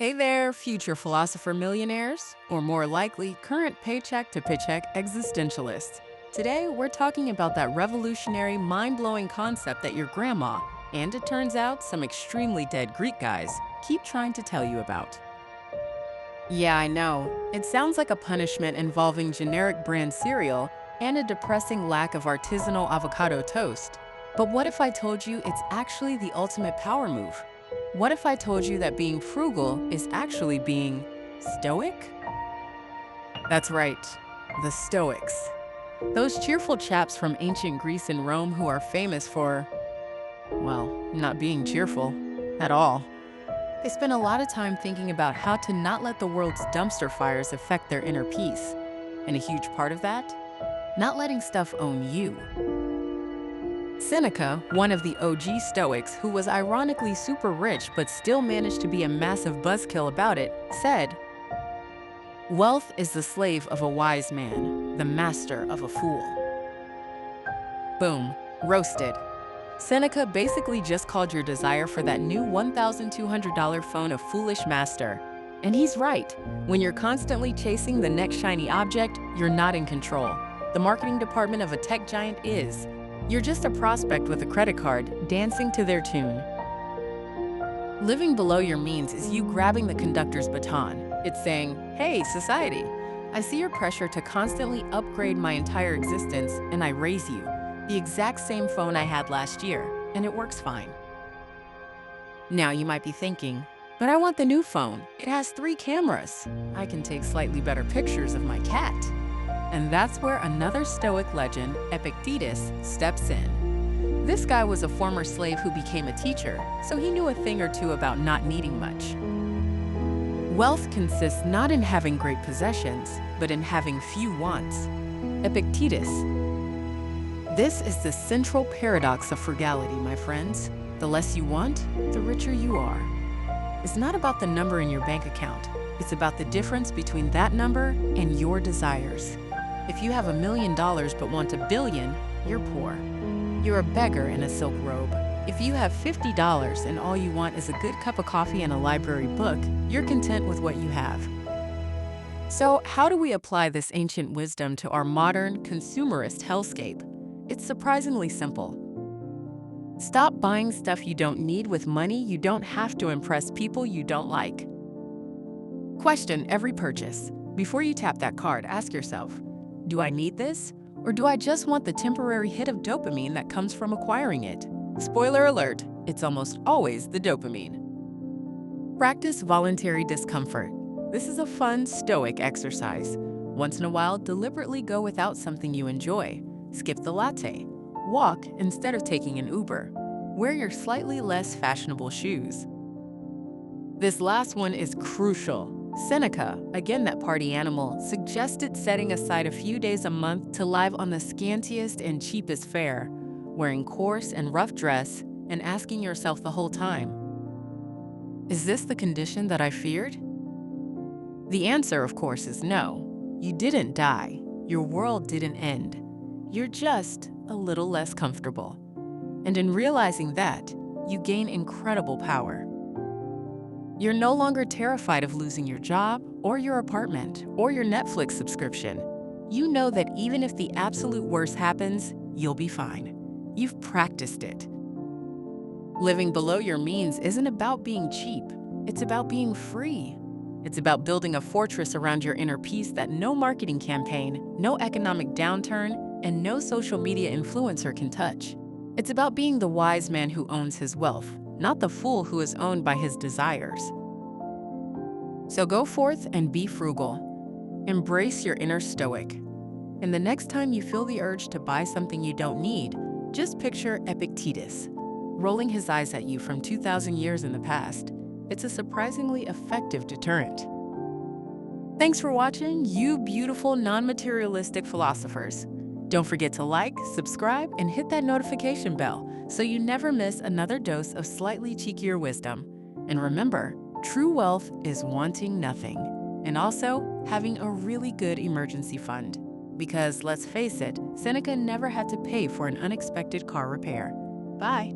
Hey there, future philosopher millionaires, or more likely, current paycheck to paycheck existentialists. Today, we're talking about that revolutionary, mind blowing concept that your grandma, and it turns out some extremely dead Greek guys, keep trying to tell you about. Yeah, I know. It sounds like a punishment involving generic brand cereal and a depressing lack of artisanal avocado toast. But what if I told you it's actually the ultimate power move? What if I told you that being frugal is actually being stoic? That's right, the Stoics. Those cheerful chaps from ancient Greece and Rome who are famous for, well, not being cheerful at all. They spend a lot of time thinking about how to not let the world's dumpster fires affect their inner peace. And a huge part of that? Not letting stuff own you. Seneca, one of the OG Stoics who was ironically super rich but still managed to be a massive buzzkill about it, said, "Wealth is the slave of a wise man, the master of a fool." Boom, roasted. Seneca basically just called your desire for that new $1,200 phone a foolish master. And he's right. When you're constantly chasing the next shiny object, you're not in control. The marketing department of a tech giant is. You're just a prospect with a credit card, dancing to their tune. Living below your means is you grabbing the conductor's baton. It's saying, "Hey, society, I see your pressure to constantly upgrade my entire existence, and I raise you the exact same phone I had last year, and it works fine." Now you might be thinking, but I want the new phone. It has 3 cameras. I can take slightly better pictures of my cat. And that's where another Stoic legend, Epictetus, steps in. This guy was a former slave who became a teacher, so he knew a thing or two about not needing much. Wealth consists not in having great possessions, but in having few wants. Epictetus. This is the central paradox of frugality, my friends. The less you want, the richer you are. It's not about the number in your bank account. It's about the difference between that number and your desires. If you have $1 million but want $1 billion, you're poor. You're a beggar in a silk robe. If you have $50 and all you want is a good cup of coffee and a library book, you're content with what you have. So how do we apply this ancient wisdom to our modern, consumerist hellscape? It's surprisingly simple. Stop buying stuff you don't need with money you don't have to impress people you don't like. Question every purchase. Before you tap that card, ask yourself, do I need this? Or do I just want the temporary hit of dopamine that comes from acquiring it? Spoiler alert, it's almost always the dopamine. Practice voluntary discomfort. This is a fun, stoic exercise. Once in a while, deliberately go without something you enjoy. Skip the latte. Walk instead of taking an Uber. Wear your slightly less fashionable shoes. This last one is crucial. Seneca, again that party animal, suggested setting aside a few days a month to live on the scantiest and cheapest fare, wearing coarse and rough dress, and asking yourself the whole time, is this the condition that I feared? The answer, of course, is no. You didn't die. Your world didn't end. You're just a little less comfortable. And in realizing that, you gain incredible power. You're no longer terrified of losing your job, or your apartment, or your Netflix subscription. You know that even if the absolute worst happens, you'll be fine. You've practiced it. Living below your means isn't about being cheap. It's about being free. It's about building a fortress around your inner peace that no marketing campaign, no economic downturn, and no social media influencer can touch. It's about being the wise man who owns his wealth, not the fool who is owned by his desires. So go forth and be frugal. Embrace your inner stoic. And the next time you feel the urge to buy something you don't need, just picture Epictetus, rolling his eyes at you from 2,000 years in the past. It's a surprisingly effective deterrent. Thanks for watching, you beautiful non-materialistic philosophers. Don't forget to like, subscribe, and hit that notification bell so you never miss another dose of slightly cheekier wisdom. And remember, true wealth is wanting nothing, and also having a really good emergency fund. Because let's face it, Seneca never had to pay for an unexpected car repair. Bye.